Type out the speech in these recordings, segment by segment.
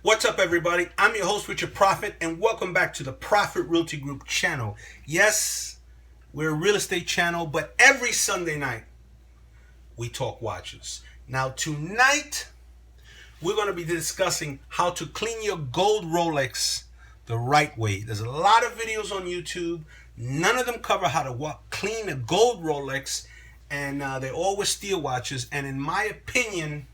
What's up, everybody? I'm your host, Richard Profit, and welcome back to the Profit Realty Group channel. Yes, we're a real estate channel, but every Sunday night, we talk watches. Now, tonight, we're going to be discussing how to clean your gold Rolex the right way. There's a lot of videos on YouTube. None of them cover how to clean a gold Rolex, and they're all with steel watches. And in my opinion,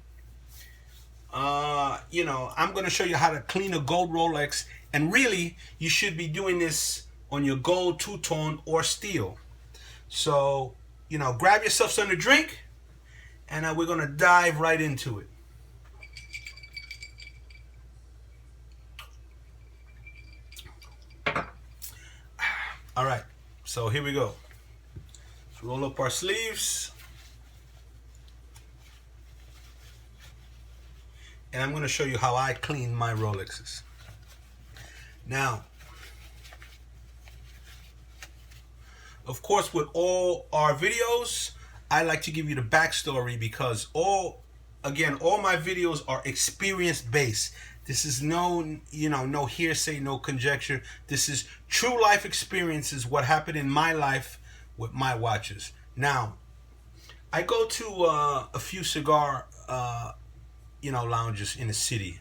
I'm going to show you how to clean a gold Rolex, and really, you should be doing this on your gold two-tone or steel. So, grab yourself something to drink, and we're going to dive right into it. All right, so here we go. Let's roll up our sleeves. And I'm going to show you how I clean my Rolexes. Now, of course, with all our videos, I like to give you the backstory because all my videos are experience based. This is no hearsay, no conjecture. This is true life experiences, what happened in my life with my watches. Now, I go to a few cigar lounges in the city.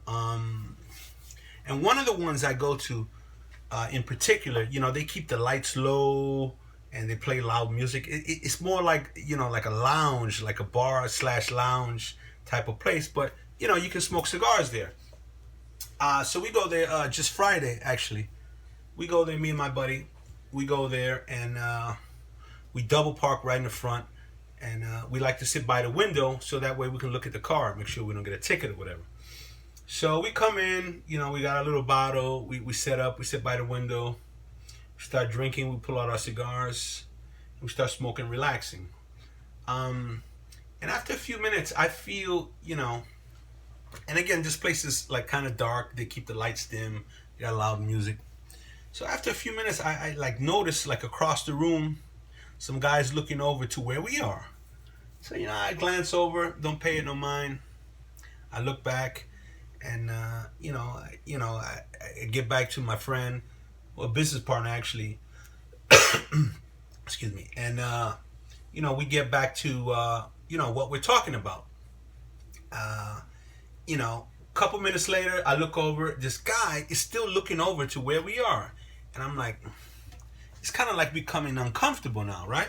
And one of the ones I go to in particular, they keep the lights low and they play loud music. It's more like, like a lounge, like a bar / lounge type of place. But, you can smoke cigars there. So we go there just Friday, actually. We go there, me and my buddy. We go there and we double park right in the front. And we like to sit by the window so that way we can look at the car, make sure we don't get a ticket or whatever. So we come in, we got a little bottle, we set up, we sit by the window, we start drinking, we pull out our cigars, we start smoking, relaxing. And after a few minutes, I feel, and again, this place is like kind of dark, they keep the lights dim, they got loud music. So after a few minutes, I like notice like across the room, some guys looking over to where we are. So, I glance over, don't pay it no mind. I look back and, I get back to my friend, or business partner actually. Excuse me. And, we get back to, what we're talking about. A couple minutes later, I look over, this guy is still looking over to where we are. And I'm like, it's kind of like becoming uncomfortable now, right?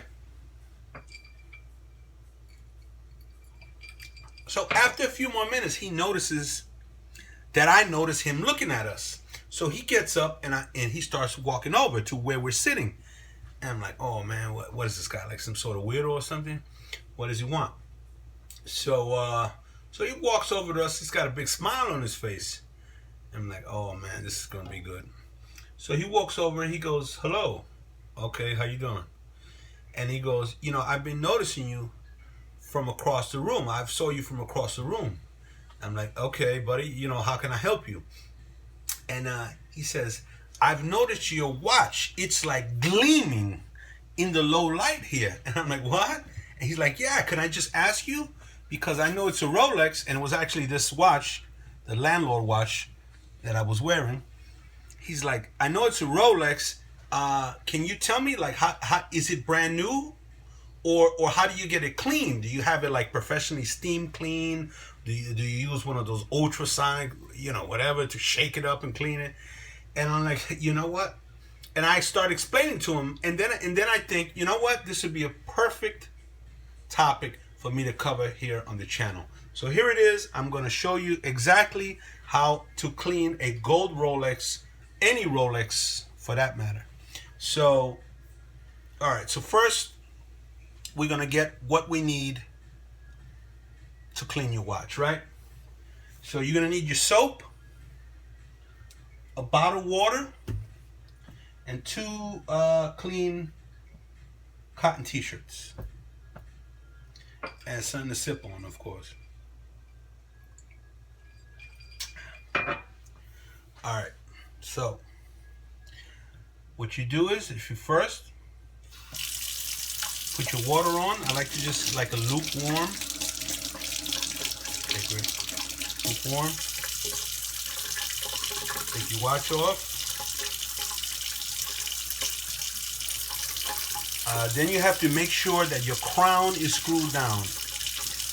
So after a few more minutes, he notices that I notice him looking at us. So he gets up and he starts walking over to where we're sitting. And I'm like, oh man, what is this guy? Like some sort of weirdo or something? What does he want? So he walks over to us. He's got a big smile on his face. I'm like, oh man, this is going to be good. So he walks over and he goes, hello. Okay, how you doing? And he goes, I've been noticing you from across the room. I saw you from across the room. I'm like, okay, buddy, how can I help you? And he says, I've noticed your watch. It's like gleaming in the low light here. And I'm like, what? And he's like, yeah, can I just ask you? Because I know it's a Rolex, and it was actually this watch, the landlord watch that I was wearing. He's like, I know it's a Rolex. Can you tell me, like, how is it brand new, or how do you get it clean? Do you have it like professionally steam clean? Do you use one of those ultrasonic, whatever, to shake it up and clean it? And I'm like, you know what? And I start explaining to him, and then I think, you know what? This would be a perfect topic for me to cover here on the channel. So here it is. I'm going to show you exactly how to clean a gold Rolex, any Rolex for that matter. So, all right. So first, we're going to get what we need to clean your watch, right? So you're going to need your soap, a bottle of water, and 2 clean cotton t-shirts. And something to sip on, of course. All right. So what you do is, if you first put your water on, I like to just like a lukewarm. Okay, great. Lukewarm. Take your watch off. Then you have to make sure that your crown is screwed down.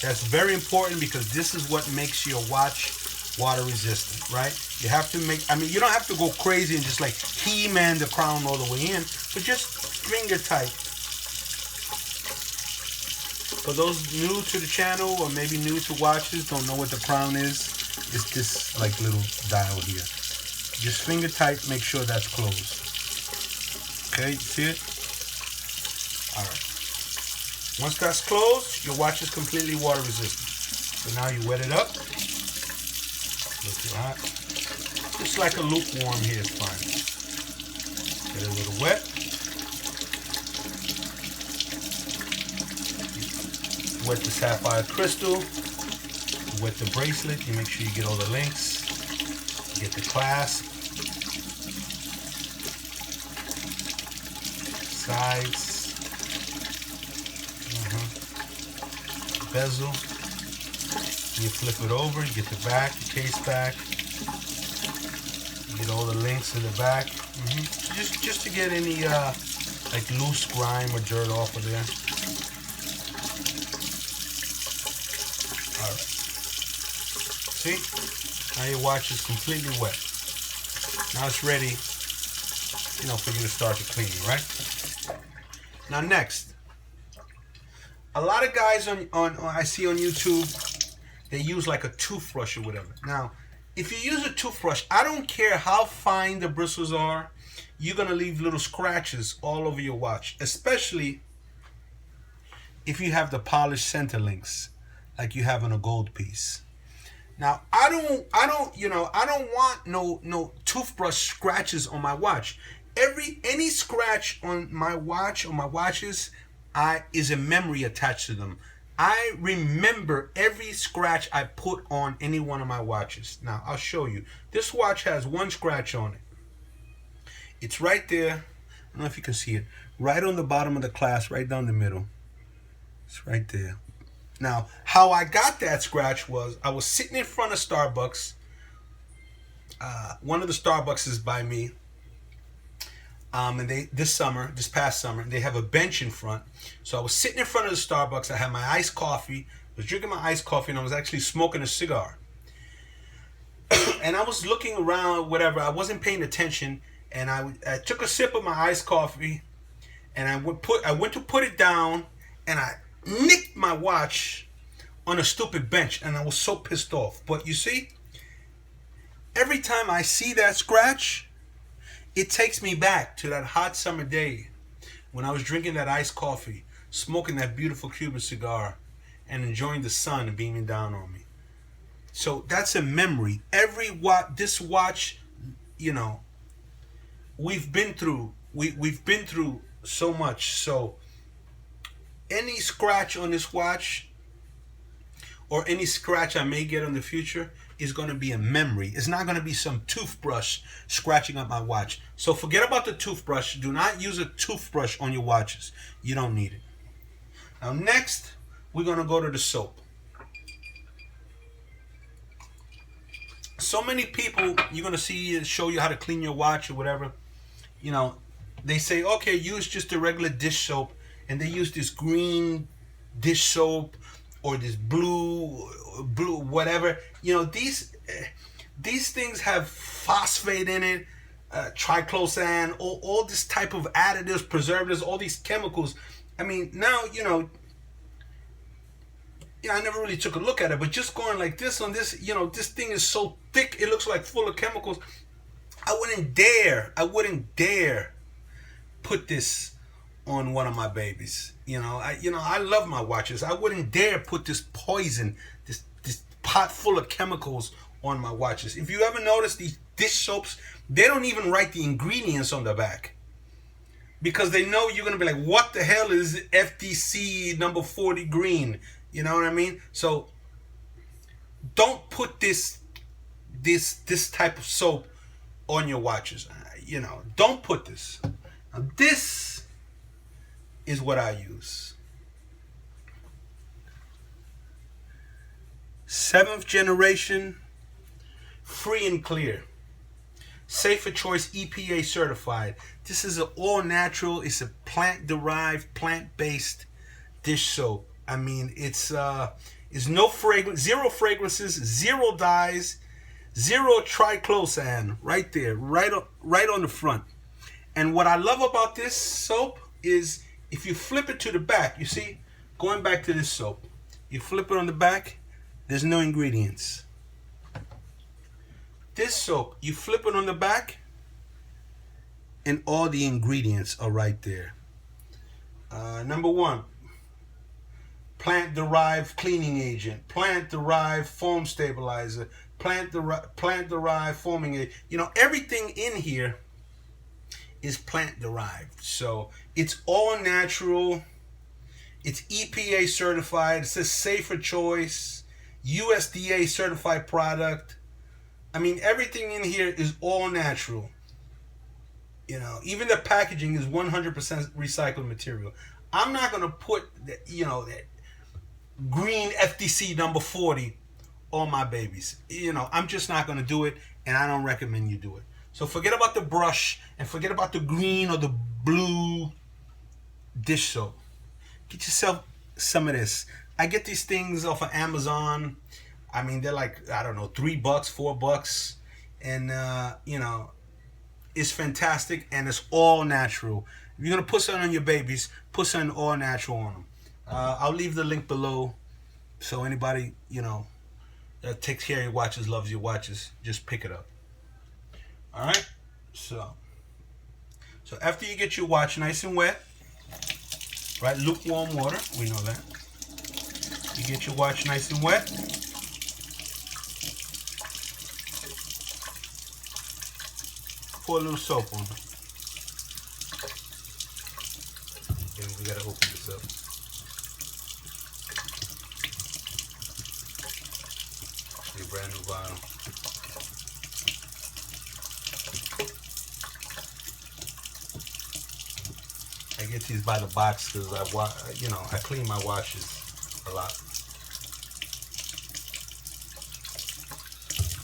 That's very important because this is what makes your watch water resistant, right? You have to make, I mean, you don't have to go crazy and just like He-Man the crown all the way in, but just finger tight. For those new to the channel or maybe new to watches, don't know what the crown is, it's this like little dial here. Just finger tight, make sure that's closed. Okay, you see it? All right. Once that's closed, your watch is completely water resistant. So now you wet it up. Look hot. Just like a lukewarm here is fine. Get it a little wet. Wet the sapphire crystal. Wet the bracelet. You make sure you get all the links. Get the clasp. Sides. Bezel. You flip it over, you get the back, the case back. You get all the links in the back. Just to get any like loose grime or dirt off of there. Alright. See? Now your watch is completely wet. Now it's ready, you know, for you to start the cleaning, right? Now next. A lot of guys on I see on YouTube, they use like a toothbrush or whatever. Now, if you use a toothbrush, I don't care how fine the bristles are, you're gonna leave little scratches all over your watch, especially if you have the polished center links, like you have on a gold piece. Now, I don't want no toothbrush scratches on my watch. Any scratch on my watch or my watches, is a memory attached to them. I remember every scratch I put on any one of my watches. Now, I'll show you. This watch has one scratch on it. It's right there. I don't know if you can see it. Right on the bottom of the clasp, right down the middle. It's right there. Now, how I got that scratch was I was sitting in front of Starbucks. One of the Starbucks is by me. And this past summer, they have a bench in front. So I was sitting in front of the Starbucks. I had my iced coffee. I was drinking my iced coffee, and I was actually smoking a cigar. And I was looking around, whatever. I wasn't paying attention, and I took a sip of my iced coffee, and I went to put it down, and I nicked my watch on a stupid bench, and I was so pissed off. But you see, every time I see that scratch, it takes me back to that hot summer day when I was drinking that iced coffee, smoking that beautiful Cuban cigar, and enjoying the sun beaming down on me. So that's a memory. This watch, you know, we've been through so much. So any scratch on this watch or any scratch I may get in the future is going to be a memory. It's not going to be some toothbrush scratching up my watch. So forget about the toothbrush. Do not use a toothbrush on your watches. You don't need it. Now next, we're going to go to the soap. So many people, you're going to see show you how to clean your watch or whatever. You know, they say, okay, use just a regular dish soap. And they use this green dish soap or this blue whatever. You know, these things have phosphate in it, triclosan, all this type of additives, preservatives, all these chemicals. I mean, now, you know, I never really took a look at it, but just going like this on this, you know, this thing is so thick, it looks like full of chemicals. I wouldn't dare put this on one of my babies. I love my watches. I wouldn't dare put this poison, this pot full of chemicals on my watches. If you ever notice these dish soaps, they don't even write the ingredients on the back, because they know you're gonna be like, what the hell is FTC number 40 green? You know what I mean? So don't put this type of soap on your watches. Don't put this. Now, this is what I use. 7th generation, free and clear. Safer Choice EPA certified. This is an all natural. It's a plant derived, plant based dish soap. I mean, it's no fragrance, zero fragrances, zero dyes, zero triclosan. Right there, right on the front. And what I love about this soap is if you flip it to the back, you see, going back to this soap, you flip it on the back, there's no ingredients. This soap, you flip it on the back, and all the ingredients are right there. Number one, plant-derived cleaning agent, plant-derived foam stabilizer, plant-derived foaming agent. You know, everything in here is plant-derived. So it's all natural. It's EPA certified. It says Safer Choice, USDA certified product. I mean, everything in here is all natural. You know, even the packaging is 100% recycled material. I'm not going to put, that green FTC number 40 on my babies. You know, I'm just not going to do it, and I don't recommend you do it. So forget about the brush and forget about the green or the blue dish soap. Get yourself some of this. I get these things off of Amazon. I mean, they're like, I don't know, $3, $4. And, it's fantastic, and it's all natural. If you're going to put something on your babies, put something all natural on them. I'll leave the link below. So anybody, that takes care of your watches, loves your watches, just pick it up. All right? So after you get your watch nice and wet, right, lukewarm water, we know that. You get your watch nice and wet. Pour a little soap on it. And we gotta open this up. A brand new bottle. I get these by the box because I clean my watches a lot.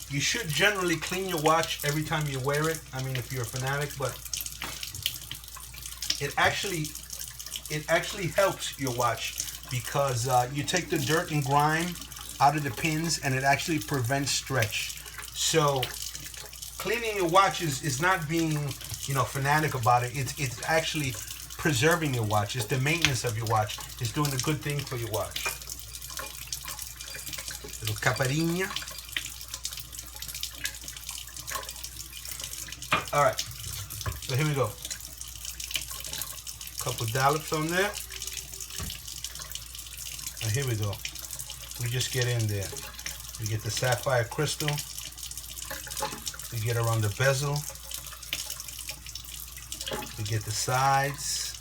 You should generally clean your watch every time you wear it. I mean, if you're a fanatic, but it actually helps your watch because you take the dirt and grime out of the pins, and it actually prevents stretch. So cleaning your watch is not being fanatic about it. It's actually preserving your watch. It's the maintenance of your watch. It's doing a good thing for your watch. Little caparina. All right, so here we go. Couple dollops on there. And here we go. We just get in there. We get the sapphire crystal. We get around the bezel. We get the sides.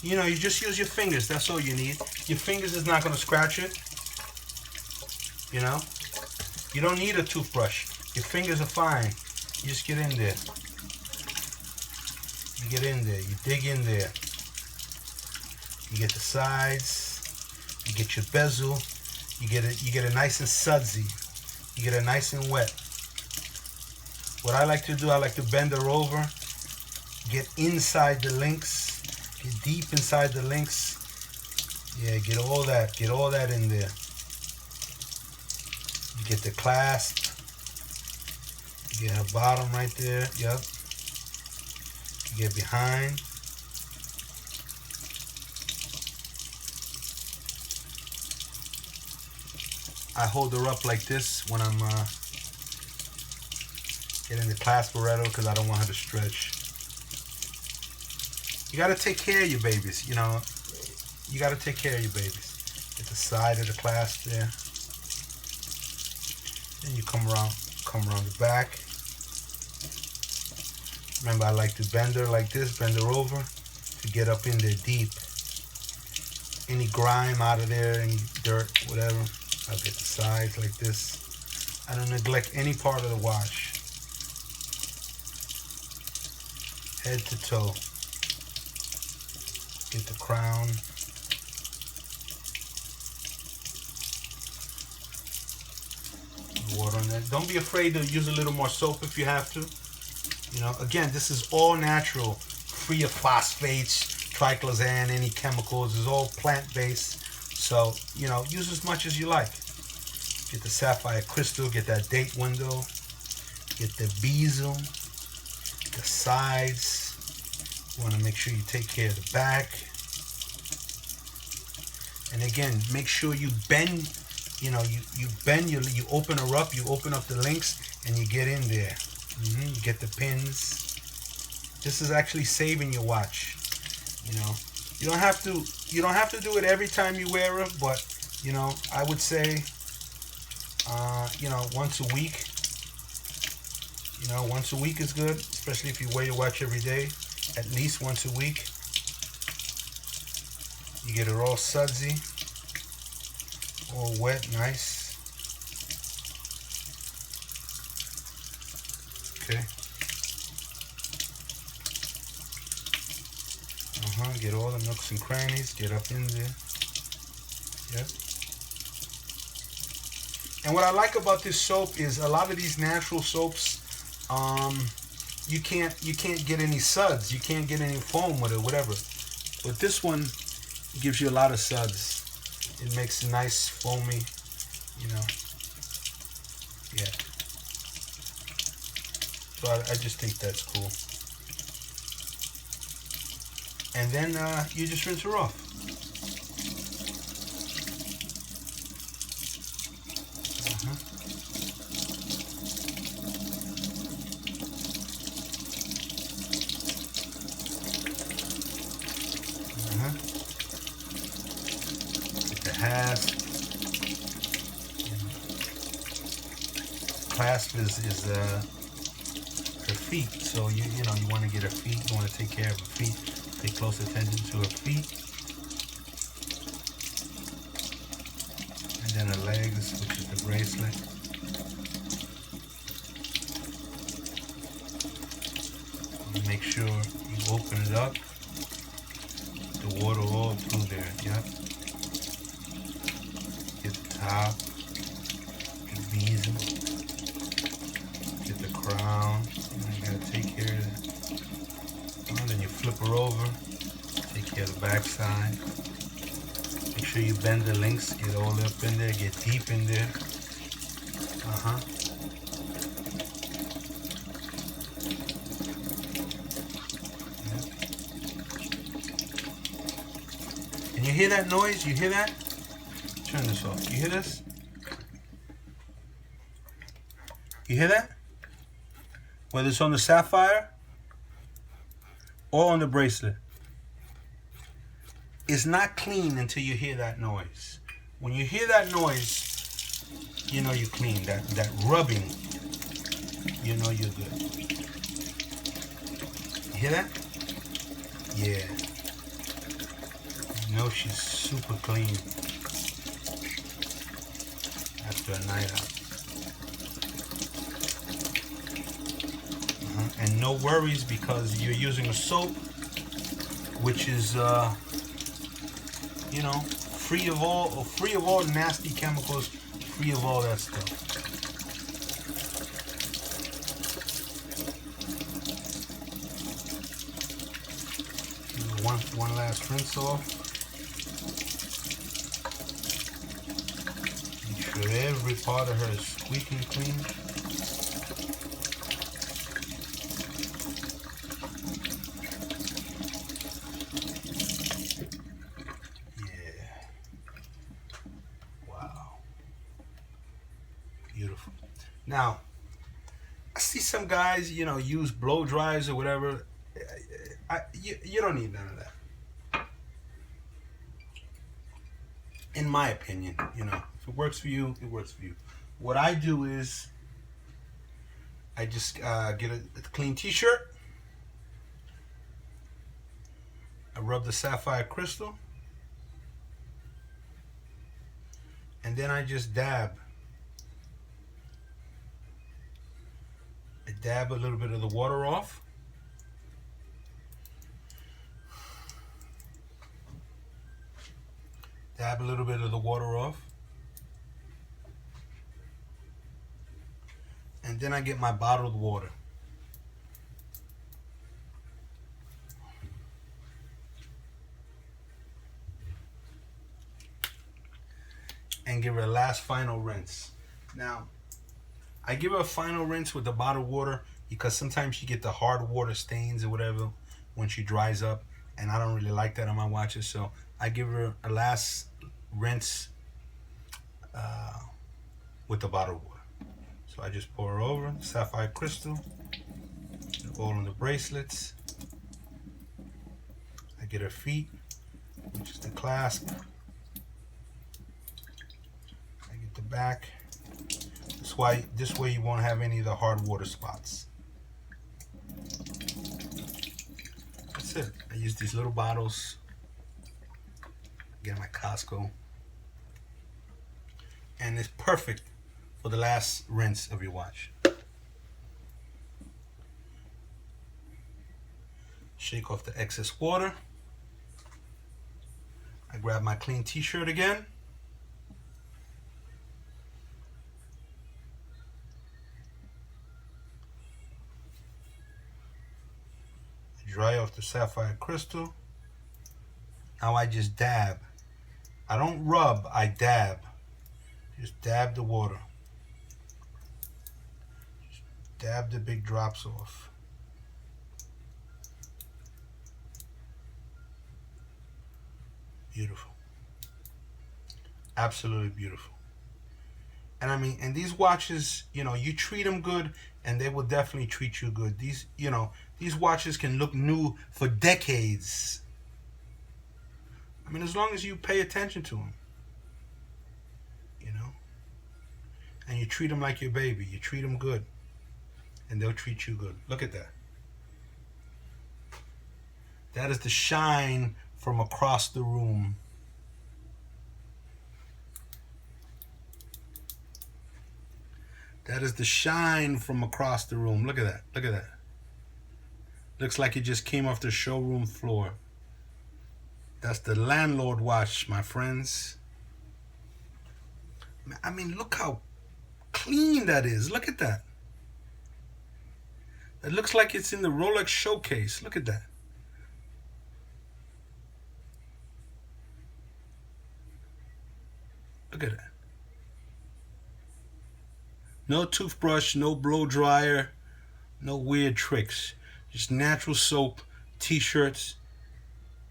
You just use your fingers. That's all you need. Your fingers is not going to scratch it. You don't need a toothbrush. Your fingers are fine. You just get in there. You get in there. You dig in there. You get the sides. You get your bezel. You get it nice and sudsy. You get it nice and wet. What I like to do, I like to bend her over. Get inside the links. Get deep inside the links. Yeah, get all that. Get all that in there. You get the clasp. Get her bottom right there. Yep. Get behind. I hold her up like this when I'm getting the clasparetto because I don't want her to stretch. You got to take care of your babies, You got to take care of your babies. Get the side of the clasp there. Then you come around the back. Remember, I like to bend her like this, bend her over to get up in there deep. Any grime out of there, any dirt, whatever. I'll get the sides like this. I don't neglect any part of the watch. Head to toe. Get the crown. Water on that. Don't be afraid to use a little more soap if you have to. You know, again, this is all natural, free of phosphates, triclosan, any chemicals. It's all plant-based. So, you know, use as much as you like. Get the sapphire crystal, get that date window, get the bezel, the sides. You want to make sure you take care of the back. And again, make sure you bend, you know, you bend, you open her up, you open up the links, and you get in there. You get the pins. This is actually saving your watch. You know, you don't have to do it every time you wear it, but you know, I would say, you know, once a week. You know, once a week is good, especially if you wear your watch every day. At least once a week. You get it all sudsy, all wet, nice. Okay. Get all the nooks and crannies. Get up in there. Yep. And what I like about this soap is a lot of these natural soaps, you can't get any suds. You can't get any foam with it, whatever. But this one gives you a lot of suds. It makes it nice, foamy, you know. Yeah. So I just think that's cool. And then you just rinse her off. Get the hasp. Clasp is her feet. So you know you want to get her feet. You want to take care of her feet. Pay close attention to her feet. And then her legs, which is the bracelet. You make sure you open it up. The water all through there. Yep. Get the top. The bezel. Get the crown. You gotta take care of that. Then you flip her over, take care of the back side. Make sure you bend the links, get all up in there, get deep in there. Yeah. And you hear that noise? You hear that? Turn this off. You hear this? You hear that? Whether it's on the sapphire or on the bracelet. It's not clean until you hear that noise. When you hear that noise, you know you're clean. That rubbing, you know you're good. You hear that? Yeah. You know she's super clean after a night out. And no worries because you're using a soap which is you know, free of all nasty chemicals, free of all that stuff. One last rinse off. Make sure every part of her is squeaking clean. Beautiful. Now, I see some guys, you know, use blow dries or whatever. You don't need none of that. In my opinion, you know, if it works for you, it works for you. What I do is I just get a clean t-shirt. I rub the sapphire crystal. And then I just dab. I dab a little bit of the water off. Dab a little bit of the water off. And then I get my bottled water. and give her a last final rinse. Now, I give her a final rinse with the bottled water because sometimes you get the hard water stains or whatever when she dries up, and I don't really like that on my watches. So I give her a last rinse with the bottled water. So I just pour her over sapphire crystal, all on the bracelets. I get her feet, which is the clasp. I get the back. This way you won't have any of the hard water spots. That's it. I use these little bottles. Get them at Costco. And it's perfect for the last rinse of your watch. Shake off the excess water. I grab my clean t-shirt again. Dry off the sapphire crystal. Now I just dab. I don't rub, I dab. Just dab the water. Just dab the big drops off. Beautiful. Absolutely beautiful. And I mean, and these watches, you know, you treat them good and they will definitely treat you good. These, you know, these watches can look new for decades. I mean, as long as you pay attention to them, you know, and you treat them like your baby, you treat them good, and they'll treat you good. Look at that. That is the shine from across the room. That is the shine from across the room. Look at that. Look at that. Looks like it just came off the showroom floor. That's the landlord watch, my friends. I mean, look how clean that is. Look at that. It looks like it's in the Rolex showcase. Look at that. Look at that. No toothbrush, no blow dryer, no weird tricks. Just natural soap, t-shirts,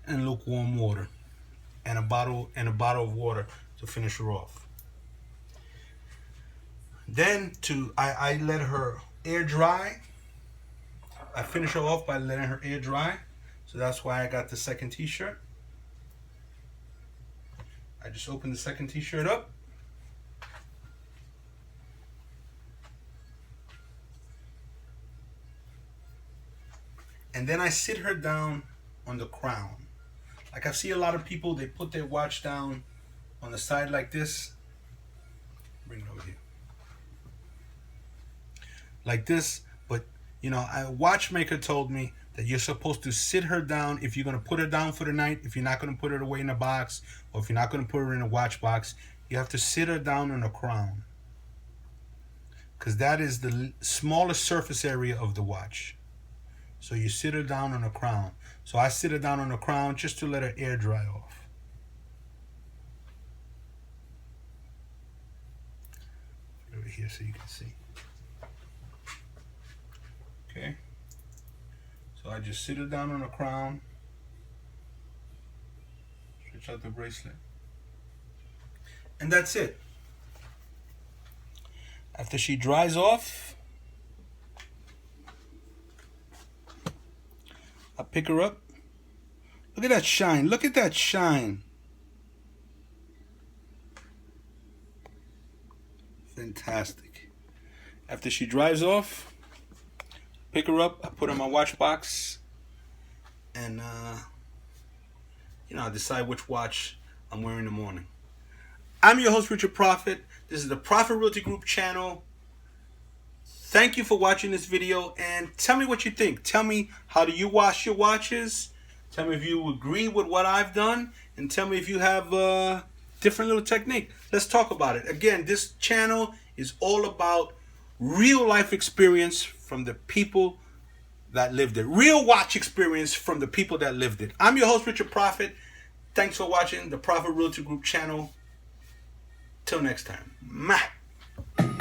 and lukewarm water, and a bottle of water to finish her off. Then I let her air dry. I finish her off by letting her air dry. So that's why I got the second t-shirt. I just open the second t-shirt up. And then I sit her down on the crown. Like I see a lot of people, they put their watch down on the side like this. Bring it over here. Like this, but you know, a watchmaker told me that you're supposed to sit her down if you're going to put her down for the night. If you're not going to put her away in a box, or if you're not going to put her in a watch box, you have to sit her down on a crown. Because that is the smallest surface area of the watch. So you sit her down on a crown. So I sit her down on a crown just to let her air dry off. Over here so you can see. Okay. So I just sit her down on a crown. Stretch out the bracelet. And that's it. After she dries off, I pick her up. Look at that shine. Look at that shine. Fantastic. After she dries off, pick her up. I put her in my watch box. And, you know, I decide which watch I'm wearing in the morning. I'm your host, Richard Prophet. This is the Prophet Realty Group channel. Thank you for watching this video, and tell me what you think. Tell me, how do you wash your watches? Tell me if you agree with what I've done, and tell me if you have a different little technique. Let's talk about it. Again, this channel is all about real life experience from the people that lived it. Real watch experience from the people that lived it. I'm your host, Richard Prophet. Thanks for watching the Prophet Realty Group channel. Till next time. Mwah.